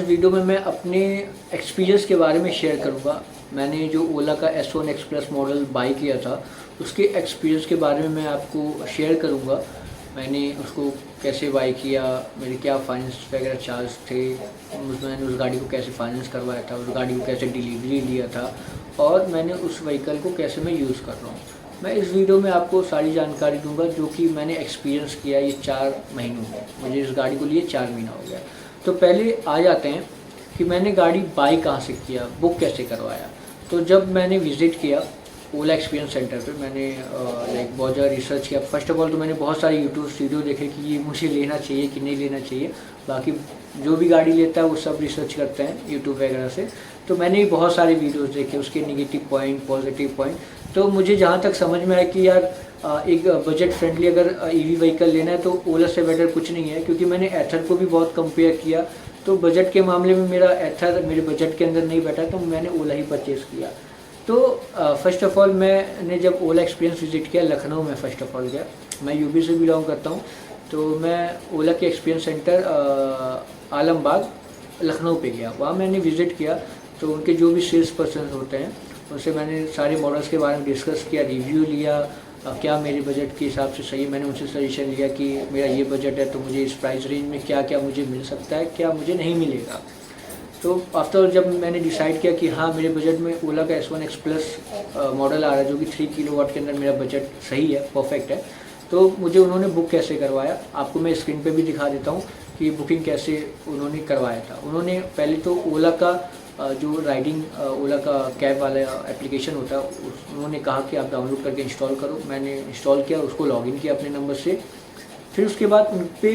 Video में मैं अपने एक्सपीरियंस के बारे में शेयर करूंगा। मैंने जो ओला का S1 एक्सप्रेस मॉडल बाई किया था उसके एक्सपीरियंस के बारे में मैं आपको शेयर करूंगा। मैंने उसको कैसे बाई किया, मेरे क्या फाइनेंस वगैरह चार्ज थे, मैंने उस गाड़ी को कैसे फाइनेंस करवाया था, उस गाड़ी को कैसे डिलीवरी लिया था और मैंने उस व्हीकल को कैसे मैं यूज़ कर रहा हूँ। मैं इस वीडियो में आपको सारी जानकारी दूंगा जो कि मैंने एक्सपीरियंस किया ये 4 महीनों में। मुझे इस गाड़ी को लिए 4 महीना हो गया। तो पहले आ जाते हैं कि मैंने गाड़ी बाई कहाँ से किया, बुक कैसे करवाया। तो जब मैंने विज़िट किया ओला एक्सपीरियंस सेंटर पे, मैंने बहुत ज़्यादा रिसर्च किया। फर्स्ट ऑफ ऑल तो मैंने बहुत सारे यूट्यूब वीडियो देखे कि ये मुझे लेना चाहिए कि नहीं लेना चाहिए। बाकी जो भी गाड़ी लेता है वो सब रिसर्च करते हैं यूट्यूब वगैरह से। तो मैंने भी बहुत सारे वीडियोस देखे, उसके नेगेटिव पॉइंट, पॉजिटिव पॉइंट। तो मुझे जहाँ तक समझ में आया कि यार एक बजट फ्रेंडली अगर ईवी व्हीकल लेना है तो ओला से बेटर कुछ नहीं है। क्योंकि मैंने एथर को भी बहुत कंपेयर किया तो बजट के मामले में मेरा एथर मेरे बजट के अंदर नहीं बैठा, तो मैंने ओला ही परचेज़ किया। तो फर्स्ट ऑफ़ ऑल मैंने जब ओला एक्सपीरियंस विज़िट किया लखनऊ में, फ़र्स्ट ऑफ़ ऑल गया। मैं यूपी से बिलोंग करता हूँ, तो मैं ओला के एक्सपीरियंस सेंटर आलमबाग लखनऊ पे गया। वहाँ मैंने विज़िट किया तो उनके जो भी सेल्स पर्सन होते हैं उनसे मैंने सारे मॉडल्स के बारे में डिस्कस किया, रिव्यू लिया, क्या मेरे बजट के हिसाब से सही है। मैंने उनसे सजेशन लिया कि मेरा ये बजट है तो मुझे इस प्राइस रेंज में क्या क्या मुझे मिल सकता है, क्या मुझे नहीं मिलेगा। तो आफ्टर जब मैंने डिसाइड किया कि हाँ मेरे बजट में ओला का S1 एक्स प्लस मॉडल आ रहा है जो कि 3 किलोवाट के अंदर मेरा बजट सही है, परफेक्ट है, तो मुझे उन्होंने बुक कैसे करवाया आपको मैं स्क्रीन पे भी दिखा देता हूँ कि बुकिंग कैसे उन्होंने करवाया था। उन्होंने पहले तो ओला का जो राइडिंग ओला का कैब वाला एप्लीकेशन होता है उन्होंने कहा कि आप डाउनलोड करके इंस्टॉल करो। मैंने इंस्टॉल किया, उसको लॉगिन किया अपने नंबर से। फिर उसके बाद उन पर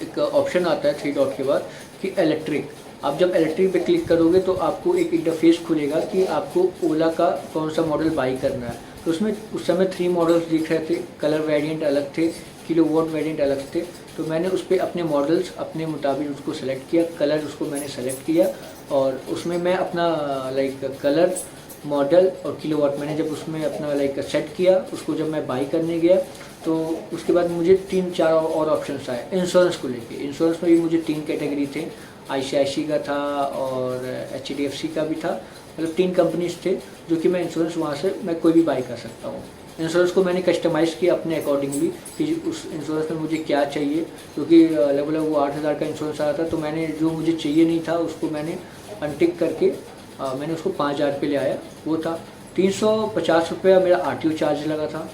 एक ऑप्शन आता है 3 डॉट के बाद कि इलेक्ट्रिक। आप जब इलेक्ट्रिक पे क्लिक करोगे तो आपको एक इंटरफेस खुलेगा कि आपको ओला का कौन सा मॉडल बाई करना है। तो उसमें उस समय 3 मॉडल्स दिख रहे थे, कलर वेरिएंट अलग थे, किलोवाट वेरिएंट अलग थे। तो मैंने उस पर अपने मॉडल्स अपने मुताबिक उसको सेलेक्ट किया, कलर उसको मैंने सेलेक्ट किया और उसमें मैं अपना कलर, मॉडल और किलोवाट मैंने जब उसमें अपना सेट किया, उसको जब मैं बाई करने गया तो उसके बाद मुझे 3-4 और ऑप्शंस आए इंश्योरेंस को लेके। इंश्योरेंस में भी मुझे 3 कैटेगरी थे, ICICI का था और HDFC का भी था। मतलब 3 कंपनीज थे जो कि मैं इंश्योरेंस वहाँ से मैं कोई भी बाई कर सकता हूँ। इंश्योरेंस को मैंने कस्टमाइज़ किया अपने अकॉर्डिंगली कि उस इंश्योरेंस में मुझे क्या चाहिए, क्योंकि लगभग वो 8,000 का इंश्योरेंस आ रहा था। तो मैंने जो मुझे चाहिए नहीं था उसको मैंने अनटिक करके मैंने उसको 5,000 पे ले आया। वो था 350 रुपया मेरा RTO चार्ज लगा था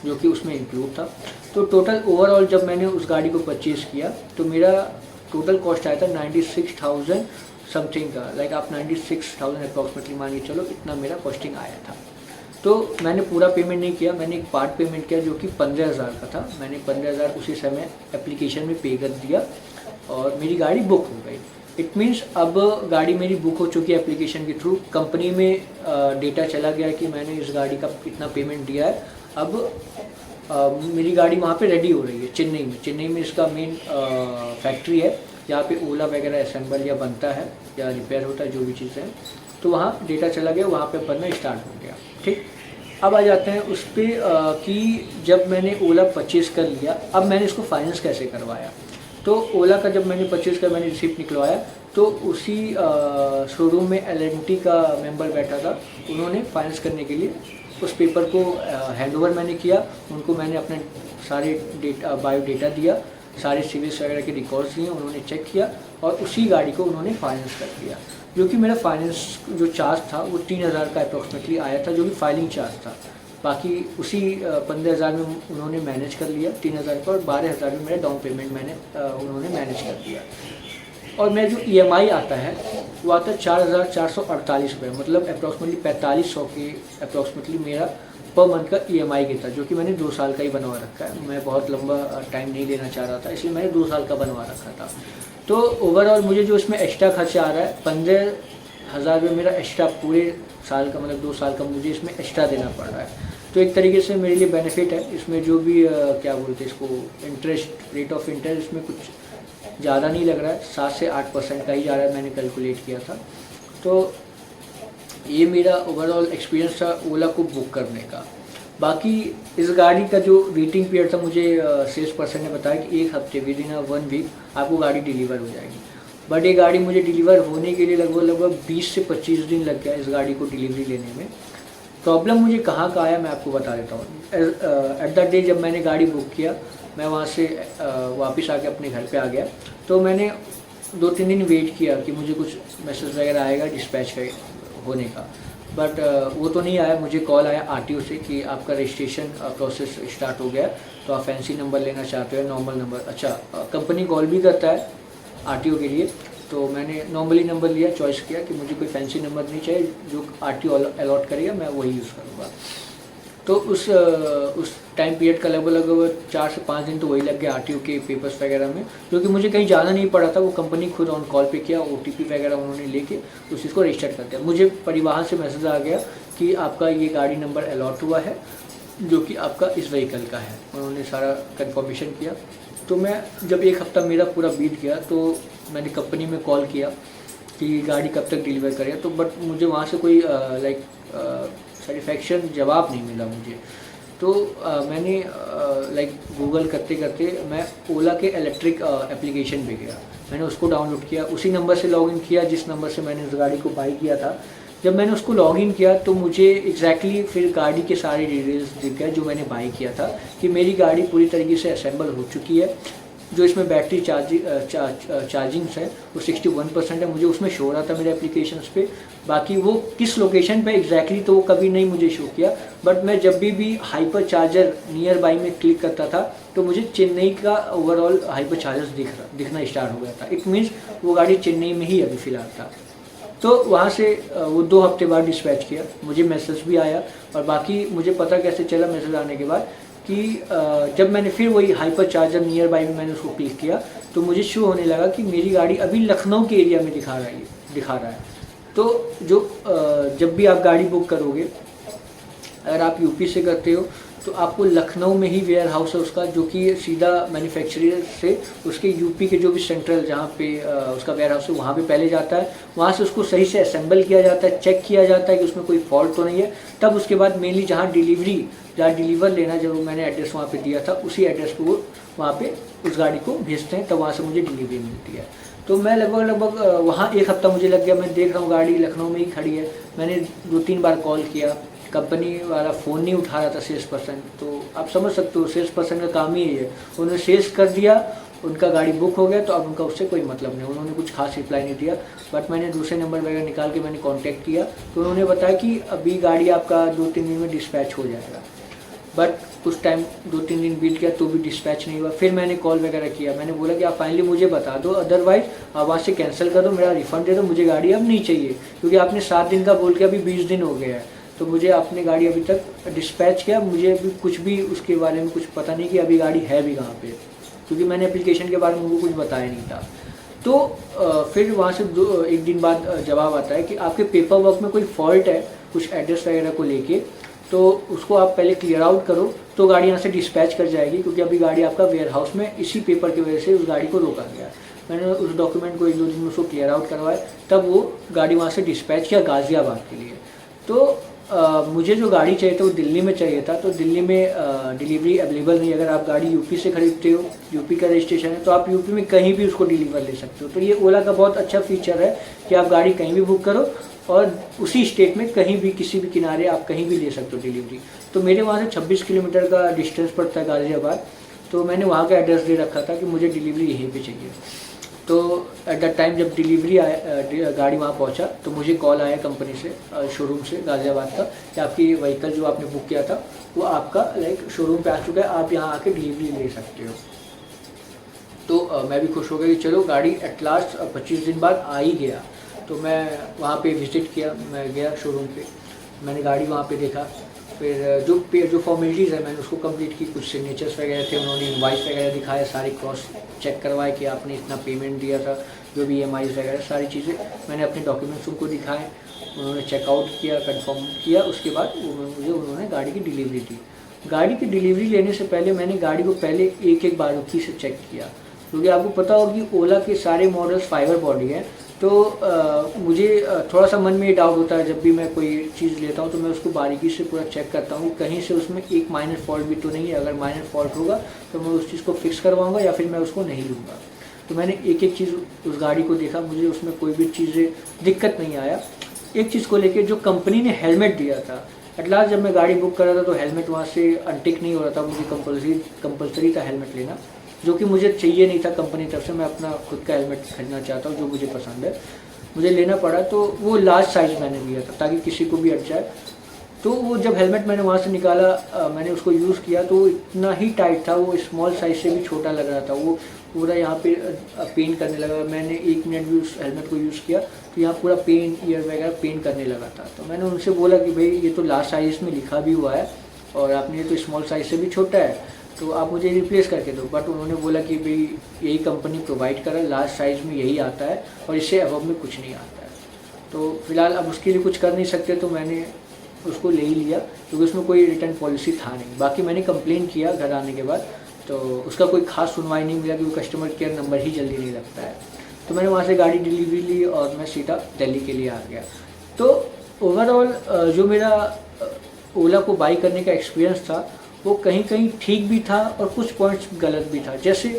जो कि उसमें इंक्लूड था। तो टोटल ओवरऑल जब मैंने उस गाड़ी को परचेज़ किया तो मेरा टोटल कॉस्ट आया था 96,000 समथिंग का। आप 96,000 अप्रॉक्सीमेटली मान के चलो, इतना मेरा कॉस्टिंग आया था। तो मैंने पूरा पेमेंट नहीं किया, मैंने एक पार्ट पेमेंट किया जो कि 15,000 का था। मैंने 15,000 उसी समय एप्लीकेशन में पे कर दिया और मेरी गाड़ी बुक हो गई। इट मीन्स अब गाड़ी मेरी बुक हो चुकी है एप्लीकेशन के थ्रू। कंपनी में डेटा चला गया कि मैंने इस गाड़ी का इतना पेमेंट दिया है। अब मेरी गाड़ी वहाँ पे रेडी हो रही है चेन्नई में इसका मेन फैक्ट्री है जहाँ पे ओला वगैरह असेंबल या बनता है या रिपेयर होता है, जो भी चीज़ें हैं। तो वहाँ डेटा चला गया, वहाँ पे बनना स्टार्ट हो गया। ठीक, अब आ जाते हैं उस पर कि जब मैंने ओला परचेज़ कर लिया, अब मैंने इसको फाइनेंस कैसे करवाया। तो ओला का जब मैंने परचेज़ कर मैंने रिसिप्ट निकलवाया तो उसी शोरूम में L&T का मेंबर बैठा था। उन्होंने फाइनेंस करने के लिए उस पेपर को हैंडओवर मैंने किया। उनको मैंने अपने सारे बायोडेटा दिया, सारे सिविल्स वगैरह के रिकॉर्ड्स दिए, उन्होंने चेक किया और उसी गाड़ी को उन्होंने फाइनेंस कर दिया। जो कि मेरा फाइनेंस जो चार्ज था वो 3,000 का अप्रॉक्सीमेटली आया था, जो कि फाइलिंग चार्ज था। बाकी उसी 15,000 में उन्होंने मैनेज कर लिया 3,000 का, और 12,000 में मेरा डाउन पेमेंट उन्होंने मैनेज कर दिया। और मेरा जो EMI आता है वो आता है 4,448 रुपये, मतलब अप्रॉक्सीमेटली 4,500 के अप्रॉक्सीमेटली मेरा पर मंथ का EMI के था, जो कि मैंने 2 साल का ही बनवा रखा है। मैं बहुत लंबा टाइम नहीं लेना चाह रहा था, इसलिए मैंने 2 साल का बनवा रखा था। तो ओवरऑल मुझे जो इसमें एक्स्ट्रा खर्चा आ रहा है 15,000 रुपये मेरा एक्स्ट्रा पूरे साल का, मतलब 2 साल का मुझे इसमें एक्स्ट्रा देना पड़ रहा है। तो एक तरीके से मेरे लिए बेनिफिट है। इसमें जो भी क्या बोलते हैं इसको, इंटरेस्ट, रेट ऑफ इंटरेस्ट इसमें कुछ ज़्यादा नहीं लग रहा है, 7 से 8% का ही जा रहा है, मैंने कैलकुलेट किया था। तो ये मेरा ओवरऑल एक्सपीरियंस था ओला को बुक करने का। बाकी इस गाड़ी का जो वेटिंग पीरियड था, मुझे सेल्स पर्सन ने बताया कि 1 हफ्ते, विद इन 1 वीक आपको गाड़ी डिलीवर हो जाएगी। बट ये गाड़ी मुझे डिलीवर होने के लिए लगभग 20 से 25 दिन लग गया इस गाड़ी को डिलीवरी लेने में। प्रॉब्लम मुझे कहाँ का आया मैं आपको बता देता हूँ। एट द डे जब मैंने गाड़ी बुक किया, मैं वहाँ से वापस आके अपने घर पे आ गया, तो मैंने 2-3 दिन वेट किया कि मुझे कुछ मैसेज वगैरह आएगा डिस्पैच का होने का, बट वो तो नहीं आया। मुझे कॉल आया आरटीओ से कि आपका रजिस्ट्रेशन प्रोसेस स्टार्ट हो गया, तो आप फैंसी नंबर लेना चाहते हो, नॉर्मल नंबर। अच्छा, कंपनी कॉल भी करता है आरटीओ के लिए, तो मैंने नॉर्मली नंबर लिया, चॉइस किया कि मुझे कोई फैंसी नंबर नहीं चाहिए, जो आरटीओ अलॉट करेगा मैं वही यूज़ करूँगा। तो उस टाइम पीरियड का लगभग 4 से 5 दिन तो वही लग गया आरटीओ के पेपर्स वगैरह में, क्योंकि मुझे कहीं जाना नहीं पड़ा था। वो कंपनी खुद ऑन कॉल पे किया, ओटीपी वगैरह उन्होंने लेके उस चीज़ को रजिस्टर कर दिया। मुझे परिवहन से मैसेज आ गया कि आपका ये गाड़ी नंबर अलॉट हुआ है, जो कि आपका इस व्हीकल का है। उन्होंने सारा कंफर्मेशन किया। तो मैं जब 1 हफ्ता मेरा पूरा बीत गया, तो मैंने कंपनी में कॉल किया कि गाड़ी कब तक डिलीवर करें, तो बट मुझे वहाँ से कोई सेटिस्फैक्शन जवाब नहीं मिला मुझे। तो मैंने गूगल करते करते मैं ओला के इलेक्ट्रिक एप्लीकेशन पे गया, मैंने उसको डाउनलोड किया, उसी नंबर से लॉगिन किया जिस नंबर से मैंने उस गाड़ी को बाई किया था। जब मैंने उसको लॉगिन किया तो मुझे एग्जैक्टली फिर गाड़ी के सारे डिटेल्स दिख गए जो मैंने बाई किया था, कि मेरी गाड़ी पूरी तरीके से असेंबल हो चुकी है। जो इसमें बैटरी चार्जिंग है वो 61% है, मुझे उसमें शो रहा था मेरे एप्लीकेशंस पे। बाकी वो किस लोकेशन पे एग्जैक्टली तो वो कभी नहीं मुझे शो किया, बट मैं जब भी हाइपर चार्जर नियर बाई में क्लिक करता था तो मुझे चेन्नई का ओवरऑल हाइपर चार्जर दिखना स्टार्ट हो गया था। इट मीन्स वो गाड़ी चेन्नई में ही अभी फ़िलहाल था। तो वहाँ से वो 2 हफ्ते बाद डिस्पैच किया, मुझे मैसेज भी आया। और बाकी मुझे पता कैसे चला मैसेज आने के बाद कि जब मैंने फिर वही हाइपर चार्जर नियर बाई में मैंने उसको क्लिक किया तो मुझे शो होने लगा कि मेरी गाड़ी अभी लखनऊ के एरिया में दिखा रहा है। तो जब भी आप गाड़ी बुक करोगे, अगर आप यूपी से करते हो तो आपको लखनऊ में ही वेयर हाउस है उसका, जो कि सीधा मैन्युफैक्चरर से उसके यूपी के जो भी सेंट्रल जहाँ पे उसका वेयर हाउस है वहाँ पे पहले जाता है। वहाँ से उसको सही से असेंबल किया जाता है, चेक किया जाता है कि उसमें कोई फॉल्ट तो नहीं है। तब उसके बाद मेनली जहाँ डिलीवर लेना, जब मैंने एड्रेस वहाँ पे दिया था उसी एड्रेस पे वो वहाँ पे उस गाड़ी को भेजते हैं, तब वहाँ से मुझे डिलीवरी मिलती है। तो मैं लगभग वहाँ 1 हफ्ता मुझे लग गया। मैं देख रहा हूँ गाड़ी लखनऊ में ही खड़ी है। मैंने 2-3 बार कॉल किया, कंपनी वाला फ़ोन नहीं उठा रहा था सेल्स पर्सन। तो आप समझ सकते हो सेल्स पर्सन का काम ही है, उन्होंने सेल्स कर दिया, उनका गाड़ी बुक हो गया, तो अब उनका उससे कोई मतलब नहीं, उन्होंने कुछ खास रिप्लाई नहीं दिया। बट मैंने दूसरे नंबर वगैरह निकाल के मैंने कांटेक्ट किया, तो उन्होंने बताया कि अभी गाड़ी आपका 2-3 दिन में डिस्पैच हो जाएगा। बट कुछ टाइम 2-3 दिन बीत गया तो भी डिस्पैच नहीं हुआ। फिर मैंने कॉल वगैरह किया, मैंने बोला कि आप फाइनली मुझे बता दो, अदरवाइज़ आप वहाँ से कैंसिल कर दो, मेरा रिफ़ंड दे दो, मुझे गाड़ी अब नहीं चाहिए, क्योंकि आपने 7 दिन का बोल के अभी 20 दिन हो गया है। तो मुझे आपने गाड़ी अभी तक डिस्पैच किया, मुझे अभी कुछ भी उसके बारे में कुछ पता नहीं कि अभी गाड़ी है भी कहाँ पे, क्योंकि मैंने एप्लीकेशन के बारे में उनको कुछ बताया नहीं था। तो फिर वहाँ से 1 दिन बाद जवाब आता है कि आपके पेपर वर्क में कोई फॉल्ट है कुछ एड्रेस वगैरह को लेके, तो उसको आप पहले क्लियर आउट करो, तो गाड़ी यहाँ से डिस्पैच कर जाएगी, क्योंकि अभी गाड़ी आपका वेयर हाउस में इसी पेपर की वजह से उस गाड़ी को रोका गया। मैंने उस डॉक्यूमेंट को 1-2 दिन में उसको क्लियर आउट करवाया, तब वो गाड़ी वहाँ से डिस्पैच किया गाज़ियाबाद के लिए। तो मुझे जो गाड़ी चाहिए था वो दिल्ली में चाहिए था, तो दिल्ली में डिलीवरी अवेलेबल नहीं। अगर आप गाड़ी यूपी से खरीदते हो, यूपी का रजिस्ट्रेशन है, तो आप यूपी में कहीं भी उसको डिलीवर ले सकते हो। तो ये ओला का बहुत अच्छा फीचर है कि आप गाड़ी कहीं भी बुक करो और उसी स्टेट में कहीं भी किसी भी किनारे आप कहीं भी ले सकते हो डिलीवरी। तो मेरे वहाँ से 26 किलोमीटर का डिस्टेंस पड़ता है गाज़ियाबाद, तो मैंने वहाँ का एड्रेस दे रखा था कि मुझे डिलीवरी यहीं पे चाहिए। तो एट द टाइम जब डिलीवरी गाड़ी वहाँ पहुँचा तो मुझे कॉल आया कंपनी से, शोरूम से गाज़ियाबाद का, कि आपकी व्हीकल जो आपने बुक किया था वो आपका शोरूम पे आ चुका है, आप यहाँ आके डिलीवरी ले सकते हो। तो मैं भी खुश हो गया कि चलो गाड़ी एट लास्ट 25 दिन बाद आ ही गया। तो मैं वहाँ पे विज़िट किया, मैं गया शोरूम पे, मैंने गाड़ी वहाँ पे देखा, फिर जो फॉर्मेलिटीज़ है मैंने उसको कंप्लीट की, कुछ सिग्नेचर्स वगैरह थे, उन्होंने इनवाइस वगैरह दिखाया, सारे क्रॉस चेक करवाए कि आपने इतना पेमेंट दिया था, जो भी EMI वगैरह सारी चीज़ें मैंने अपने डॉक्यूमेंट्स उनको दिखाए, उन्होंने चेकआउट किया, कंफर्म किया। उसके बाद मुझे उन्होंने गाड़ी की डिलीवरी दी। गाड़ी की डिलीवरी लेने से पहले मैंने गाड़ी को पहले एक बारीकी से चेक किया, क्योंकि आपको पता होगा कि ओला के सारे मॉडल्स फाइबर बॉडी हैं। तो मुझे थोड़ा सा मन में ये डाउट होता है, जब भी मैं कोई चीज़ लेता हूँ तो मैं उसको बारीकी से पूरा चेक करता हूँ कहीं से उसमें एक माइनर फॉल्ट भी तो नहीं है। अगर माइनर फॉल्ट होगा तो मैं उस चीज़ को फिक्स करवाऊँगा या फिर मैं उसको नहीं लूँगा। तो मैंने एक एक चीज़ उस गाड़ी को देखा, मुझे उसमें कोई भी चीज़ें दिक्कत नहीं आया। एक चीज़ को लेके जो कंपनी ने हेलमेट दिया था, एट लास्ट जब मैं गाड़ी बुक कर रहा था तो हेलमेट वहाँ से अनटिक नहीं हो रहा था, मुझे कंपलसरी था हेलमेट लेना, जो कि मुझे चाहिए नहीं था कंपनी तरफ से। मैं अपना खुद का हेलमेट खरीदना चाहता हूँ जो मुझे पसंद है, मुझे लेना पड़ा। तो वो लार्ज साइज़ मैंने लिया था ताकि किसी को भी अट जाए। तो वो जब हेलमेट मैंने वहाँ से निकाला, मैंने उसको यूज़ किया तो इतना ही टाइट था, वो स्मॉल साइज़ से भी छोटा लग रहा था, वो पूरा यहाँ पे पेन करने लगा। मैंने 1 मिनट भी उस हेलमेट को यूज़ किया तो यहाँ पूरा पेन, ईयर वगैरह पेन करने लगा था। तो मैंने उनसे बोला कि भाई ये तो लार्ज साइज़ में लिखा भी हुआ है और आपने ये तो स्मॉल साइज़ से भी छोटा है, तो आप मुझे रिप्लेस करके दो। बट उन्होंने बोला कि भाई यही कंपनी प्रोवाइड कर रहा है, लार्ज साइज़ में यही आता है और इससे अबव में कुछ नहीं आता है। तो फिलहाल अब उसके लिए कुछ कर नहीं सकते, तो मैंने उसको ले ही लिया क्योंकि उसमें कोई रिटर्न पॉलिसी था नहीं। बाकी मैंने कंप्लेन किया घर आने के बाद, तो उसका कोई खास सुनवाई नहीं मिला क्योंकि कस्टमर केयर नंबर ही जल्दी नहीं लगता है। तो मैंने वहाँ से गाड़ी डिलीवरी ली और मैं सीधा दिल्ली के लिए आ गया। तो ओवरऑल जो मेरा ओला को बाई करने का एक्सपीरियंस था वो कहीं कहीं ठीक भी था और कुछ पॉइंट्स गलत भी था। जैसे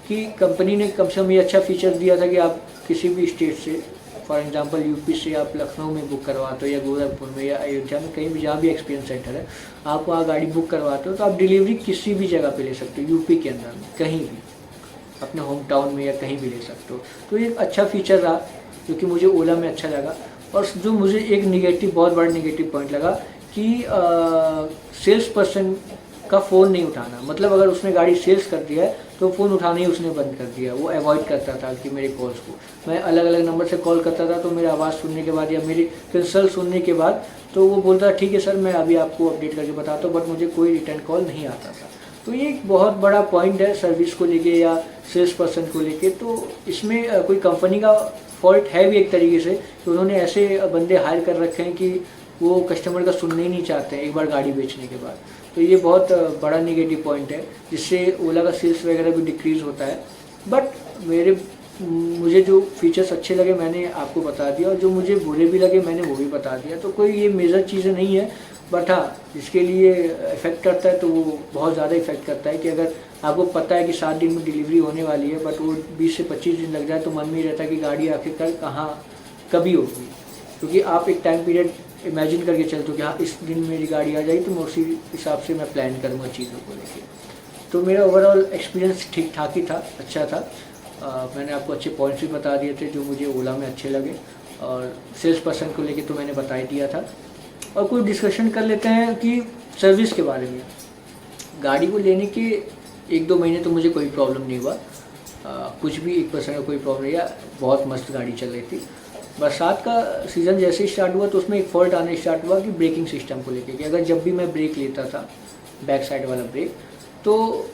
कि कंपनी ने कम से कम ये अच्छा फीचर दिया था कि आप किसी भी स्टेट से, फॉर एग्जांपल यूपी से आप लखनऊ में बुक करवाते हो या गोरखपुर में या अयोध्या में, कहीं भी जहाँ भी एक्सपीरियंस सेंटर है, आप वहाँ गाड़ी बुक करवाते हो तो आप डिलीवरी किसी भी जगह पे ले सकते हो, यूपी के अंदर में कहीं भी, अपने होम टाउन में या कहीं भी ले सकते हो। तो ये एक अच्छा फीचर रहा जो कि मुझे ओला में अच्छा लगा। और जो मुझे एक निगेटिव, बहुत बड़ा निगेटिव पॉइंट लगा कि सेल्स पर्सन का फ़ोन नहीं उठाना। मतलब अगर उसने गाड़ी सेल्स कर दिया है तो फ़ोन उठाना ही उसने बंद कर दिया। वो अवॉइड करता था कि मेरे कॉल्स को, मैं अलग अलग नंबर से कॉल करता था तो मेरी आवाज़ सुनने के बाद या मेरी कंसल्ट सुनने के बाद तो वो बोलता ठीक है सर मैं अभी आपको अपडेट करके बताता हूँ, बट मुझे कोई रिटर्न कॉल नहीं आता था। तो ये एक बहुत बड़ा पॉइंट है सर्विस को लेके या सेल्स पर्सन को लेके। तो इसमें कोई कंपनी का फॉल्ट है भी एक तरीके से कि उन्होंने ऐसे बंदे हायर कर रखे हैं कि वो कस्टमर का सुनना ही नहीं चाहते हैं एक बार गाड़ी बेचने के बाद। तो ये बहुत बड़ा नेगेटिव पॉइंट है जिससे ओला का सेल्स वगैरह भी डिक्रीज़ होता है। बट मुझे जो फीचर्स अच्छे लगे मैंने आपको बता दिया और जो मुझे बुरे भी लगे मैंने वो भी बता दिया। तो कोई ये मेजर चीज़ें नहीं है, बट हाँ जिसके लिए इफ़ेक्ट करता है तो वो बहुत ज़्यादा इफ़ेक्ट करता है कि अगर आपको पता है कि 7 दिन में डिलीवरी होने वाली है बट वो 20 से 25 दिन लग जाए तो मन में ही रहता है कि गाड़ी आखिरकार कहाँ कभी होगी, क्योंकि आप एक टाइम पीरियड इमेजिन करके चलते हो कि हाँ इस दिन मेरी गाड़ी आ जाएगी तो मैं उसी हिसाब से मैं प्लान करूँगा चीज़ों को लेके। तो मेरा ओवरऑल एक्सपीरियंस ठीक ठाक ही था, अच्छा था। मैंने आपको अच्छे पॉइंट्स भी बता दिए थे जो मुझे ओला में अच्छे लगे और सेल्स पर्सन को लेके तो मैंने बता ही दिया था। और कुछ डिस्कशन कर लेते हैं कि सर्विस के बारे में। गाड़ी को लेने के 1-2 महीने तो मुझे कोई प्रॉब्लम नहीं हुआ, कुछ भी 1% का कोई प्रॉब्लम नहीं, बहुत मस्त गाड़ी चल रही थी। बरसात का सीज़न जैसे ही स्टार्ट हुआ तो उसमें एक फॉल्ट आना स्टार्ट हुआ कि ब्रेकिंग सिस्टम को लेके, कि अगर जब भी मैं ब्रेक लेता था बैक साइड वाला ब्रेक, तो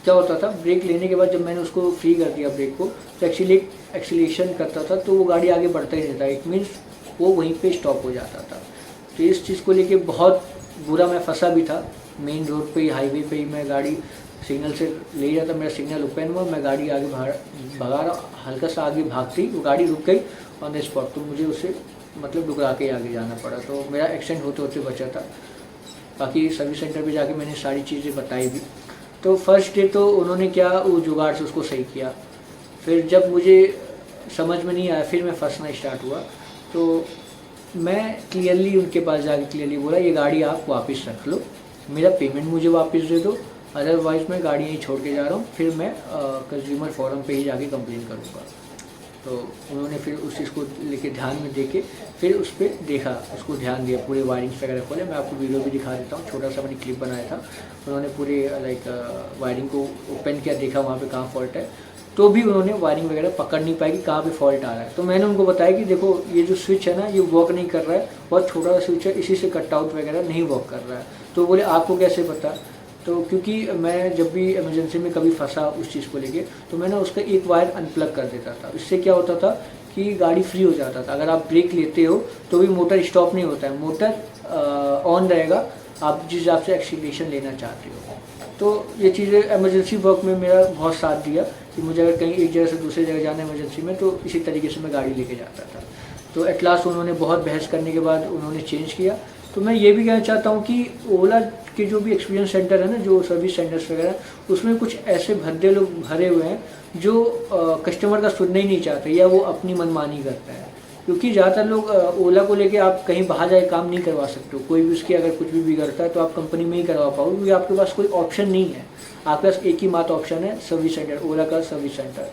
क्या होता था ब्रेक लेने के बाद जब मैंने उसको फ्री कर दिया ब्रेक को तो एक्सीलेशन करता था तो वो गाड़ी आगे बढ़ता ही नहीं था, इट मीन्स वो वहीं पे स्टॉप हो जाता था। तो इस चीज़ को लेके बहुत बुरा मैं फंसा भी था। मेन रोड पे ही, हाईवे पे ही मैं गाड़ी सिग्नल से ले जाता, मेरा सिग्नल ओपन हुआ, मैं गाड़ी आगे भगा रहा, हल्का सा आगे भागती वो गाड़ी रुक गई ऑन द स्पॉट, तो मुझे उसे मतलब डुकरा के आगे जाना पड़ा। तो मेरा एक्सीडेंट होते होते बचा था। बाकी सर्विस सेंटर पे जाके मैंने सारी चीज़ें बताई भी। तो फर्स्ट डे तो उन्होंने क्या वो जुगाड़ से उसको सही किया, फिर जब मुझे समझ में नहीं आया फिर मैं फंसना स्टार्ट हुआ। तो मैं क्लियरली उनके पास जाके क्लियरली बोला ये गाड़ी आप वापस रख लो, मेरा पेमेंट मुझे वापस दे दो, अदरवाइज़ मैं गाड़ी यहीं छोड़ के जा रहा हूँ, फिर मैं कंज्यूमर फोरम पे ही जाके कंप्लेन करूँगा। तो उन्होंने फिर उस चीज़ को लेके ध्यान में देके फिर उस पर देखा, उसको ध्यान दिया, पूरे वायरिंग्स वगैरह खोले। मैं आपको वीडियो भी दिखा देता हूँ, छोटा सा मैंने क्लिप बनाया था। उन्होंने पूरे वायरिंग को ओपन किया, देखा वहाँ पे कहाँ फॉल्ट है, तो भी उन्होंने वायरिंग वगैरह पकड़ नहीं पाई कि कहाँ पे फॉल्ट आ रहा है। तो मैंने उनको बताया कि देखो ये जो स्विच है ना ये वर्क नहीं कर रहा है, बहुत छोटा सा स्विच है, इसी से कट आउट वगैरह नहीं वर्क कर रहा है। तो बोले आपको कैसे पता? तो क्योंकि मैं जब भी इमरजेंसी में कभी फंसा उस चीज़ को लेके तो मैं ना उसका एक वायर अनप्लग कर देता था। इससे क्या होता था कि गाड़ी फ्री हो जाता था। अगर आप ब्रेक लेते हो तो भी मोटर स्टॉप नहीं होता है, मोटर ऑन रहेगा आप जिस हिसाब से एक्सीलरेशन लेना चाहते हो। तो ये चीज़ें इमरजेंसी वर्क में मेरा बहुत साथ दिया कि मुझे अगर कहीं एक जगह से दूसरी जगह जाना है इमरजेंसी में तो इसी तरीके से मैं गाड़ी लेके जाता था। तो एट लास्ट उन्होंने बहुत बहस करने के बाद उन्होंने चेंज किया। तो मैं ये भी कहना चाहता हूँ कि ओला के जो भी एक्सपीरियंस सेंटर है ना, जो सर्विस सेंटर्स वगैरह, उसमें कुछ ऐसे भद्दे लोग भरे हुए हैं जो कस्टमर का सुनना ही नहीं चाहते या वो अपनी मनमानी करता है। क्योंकि ज़्यादातर लोग ओला को लेके आप कहीं बाहर जाके काम नहीं करवा सकते हो, कोई भी उसकी अगर कुछ भी बिगड़ता है तो आप कंपनी में ही करवा पाओगे, क्योंकि आपके पास कोई ऑप्शन नहीं है। आपके पास एक ही मात्र ऑप्शन है, सर्विस सेंटर, ओला का सर्विस सेंटर।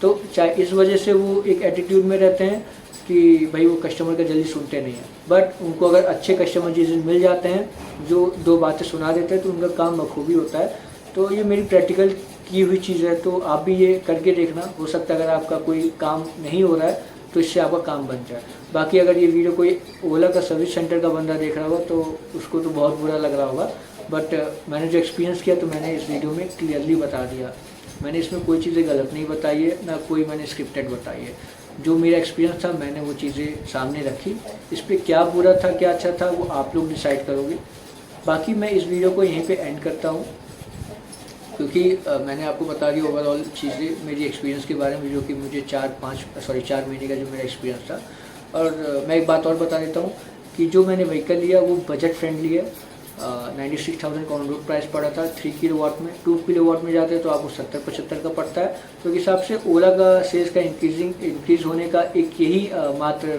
तो चाहे इस वजह से वो एक एटीट्यूड में रहते हैं कि भाई वो कस्टमर का जल्दी सुनते नहीं हैं। बट उनको अगर अच्छे कस्टमर जिस दिन मिल जाते हैं जो 2 बातें सुना देते हैं तो उनका काम बखूबी होता है। तो ये मेरी प्रैक्टिकल की हुई चीज़ है, तो आप भी ये करके देखना। हो सकता है अगर आपका कोई काम नहीं हो रहा है तो इससे आपका काम बन जाए। बाकी अगर ये वीडियो कोई ओला का सर्विस सेंटर का बंदा देख रहा होगा तो उसको तो बहुत बुरा लग रहा होगा, बट मैंने जो एक्सपीरियंस किया तो मैंने इस वीडियो में क्लियरली बता दिया। मैंने इसमें कोई चीज़ें गलत नहीं बताई है, ना कोई मैंने स्क्रिप्टेड बताई है। जो मेरा एक्सपीरियंस था मैंने वो चीज़ें सामने रखी। इस पर क्या बुरा था क्या अच्छा था वो आप लोग डिसाइड करोगे। बाकी मैं इस वीडियो को यहीं पे एंड करता हूँ, क्योंकि मैंने आपको बता दी ओवरऑल चीज़ें मेरी एक्सपीरियंस के बारे में, जो कि मुझे 4 महीने का जो मेरा एक्सपीरियंस था। और मैं एक बात और बता देता हूँ कि जो मैंने व्हीकल लिया वो बजट फ्रेंडली है। 96,000 का ऑन रोड प्राइस पड़ा था 3 किलोवाट में। 2 किलोवाट में जाते हैं तो आपको 70-75 का पड़ता है। तो इस हिसाब से ओला का सेल्स का इंक्रीज़ होने का एक यही मात्र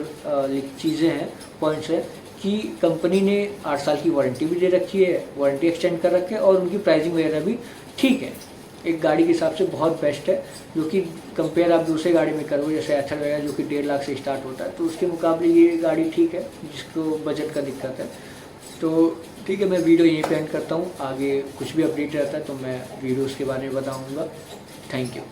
चीज़ें हैं, पॉइंट्स है कि कंपनी ने 8 साल की वारंटी भी दे रखी है, वारंटी एक्सटेंड कर रखी है, और उनकी प्राइसिंग वगैरह भी ठीक है, एक गाड़ी के हिसाब से बहुत बेस्ट है। जो कि कंपेयर आप दूसरे गाड़ी में करोगे जैसे एथर वगैरह जो कि 1.5 लाख से स्टार्ट होता है, तो उसके मुकाबले ये गाड़ी ठीक है जिसको बजट का दिक्कत है। तो ठीक है, मैं वीडियो यहीं पे एंड करता हूँ। आगे कुछ भी अपडेट रहता है तो मैं वीडियोज़ के बारे में बताऊँगा। Thank you.